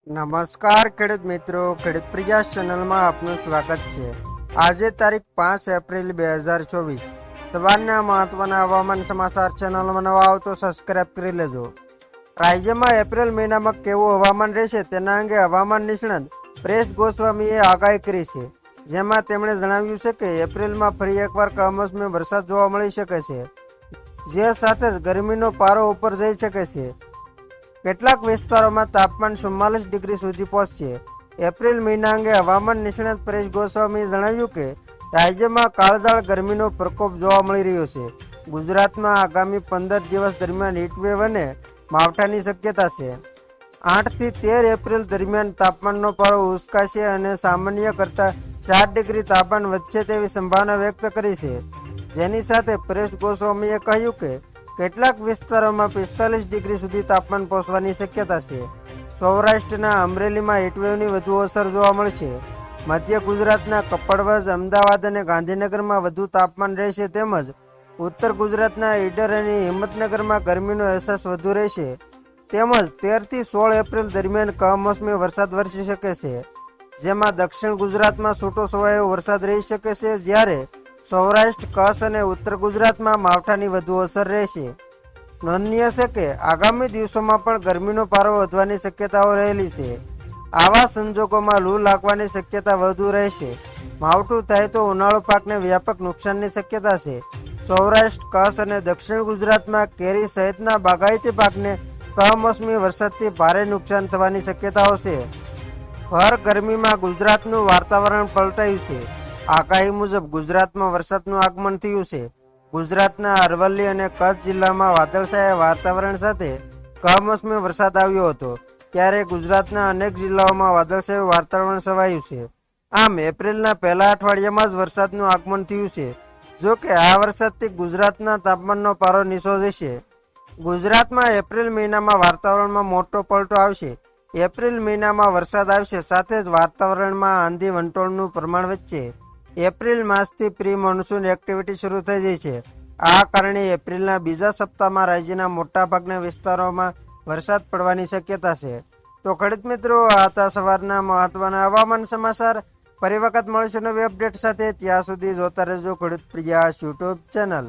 નમસ્કાર ખેડૂત મિત્રો, ખેડૂત પ્રયાસ ચેનલમાં આપનું સ્વાગત છે। આજે તારીખ 5 એપ્રિલ 2024 સવારના મહત્વના હવામાન સમાચાર ચેનલમાં નવા આવો તો સબસ્ક્રાઇબ કરી લેજો। રાજ્યમાં એપ્રિલ મહિનામાં કેવું હવામાન રહેશે તેના અંગે હવામાન નિષ્ણાત પરેશ ગોસ્વામીએ આગાહી કરી છે, જેમાં તેમણે જણાવ્યું છે કે એપ્રિલમાં ફરી એકવાર કમોસમી વરસાદ જોવા મળી શકે છે, જે સાથે જ ગરમીનો પારો ઉપર જઈ શકે છે। કેટલાક વિસ્તારોમાં તાપમાન 44 ડિગ્રી સુધી પહોંચશે। એપ્રિલ મહિના અંગે હવામાન નિષ્ણાત પરેશ ગોસ્વામીએ જણાવ્યું કે રાજ્યમાં કાળઝાળ ગરમીનો પ્રકોપ જોવા મળી રહ્યો છે। ગુજરાતમાં આગામી 15 દિવસ દરમિયાન હીટવેવ અને માવઠાની શક્યતા છે। 8 થી 13 એપ્રિલ દરમિયાન તાપમાનનો પારો ઉચકાશે અને સામાન્ય કરતાં 4 ડિગ્રી તાપમાન વધશે તેવી સંભાવના વ્યક્ત કરી છે, જેની સાથે પરેશ ગોસ્વામીએ કહ્યું કે કેટલાક વિસ્તારોમાં 45 ડિગ્રી સુધી તાપમાન પહોંચવાની શક્યતા છે। સૌરાષ્ટ્રના અમરેલીમાં હીટવેવની વધુ અસર જોવા મળશે। મધ્ય ગુજરાતના કપડવંજ, અમદાવાદ અને ગાંધીનગરમાં વધુ તાપમાન રહેશે, તેમજ ઉત્તર ગુજરાતના ઈડર અને હિંમતનગરમાં ગરમીનો અહેસાસ વધુ રહેશે। તેમજ 13 થી 16 એપ્રિલ દરમિયાન કમોસમી વરસાદ વરસી શકે છે, જેમાં દક્ષિણ ગુજરાતમાં છૂટોછવાયો વરસાદ રહી શકે છે, જ્યારે સૌરાષ્ટ્ર, કચ્છ અને ઉત્તર ગુજરાતમાં માવઠાની વધુ અસર રહેશે। નોંધનીય છે કે આગામી દિવસોમાં પણ ગરમીનો પારો વધવાની શક્યતાઓ રહેલી છે। આવા સંજોગોમાં લૂ લાગવાની શક્યતા વધુ રહેશે। માવઠું થાય તો ઉનાળુ પાકને વ્યાપક નુકસાનની શક્યતા છે। સૌરાષ્ટ્ર, કચ્છ અને દક્ષિણ ગુજરાતમાં કેરી સહિતના બાગાયતી પાકને કમોસમી વરસાદથી ભારે નુકસાન થવાની શક્યતાઓ છે। ભર ગરમીમાં ગુજરાતનું વાતાવરણ પલટાયું છે। આગાહી મુજબ ગુજરાતમાં વરસાદનું આગમન થયું છે। ગુજરાતના અરવલ્લી અને કચ્છ જિલ્લામાં વાદળછાયા વાતાવરણ સાથે કમોસમી વરસાદ આવ્યો હતો, ત્યારે ગુજરાતના અનેક જિલ્લાઓમાં વાદળછાયું વાતાવરણ છવાયું છે। આમ એપ્રિલના પહેલા અઠવાડિયામાં જ વરસાદનું આગમન થયું છે। જો કે આ વરસાદથી ગુજરાતના તાપમાનનો પારો નીચો જશે। ગુજરાતમાં એપ્રિલ મહિનામાં વાતાવરણમાં મોટો પલટો આવશે। એપ્રિલ મહિનામાં વરસાદ આવશે, સાથે જ વાતાવરણમાં આંધી વંટોળનું પ્રમાણ વધશે। એપ્રિલ માસથી પ્રી મોન્સૂન એક્ટિવિટી શરૂ થઈ ગઈ છે। આ કારણે એપ્રિલના બીજા સપ્તાહમાં રાજ્યના મોટાભાગના વિસ્તારોમાં વરસાદ પડવાની શક્યતા છે। તો ખેડૂત મિત્રો, આ હતા સવારના મહત્વના હવામાન સમાચાર। ફરી વખત મળીશું નવી અપડેટ સાથે। ત્યાં સુધી જોતા રહેજો ખેડૂત પ્રયાસ યુટ્યુબ ચેનલ।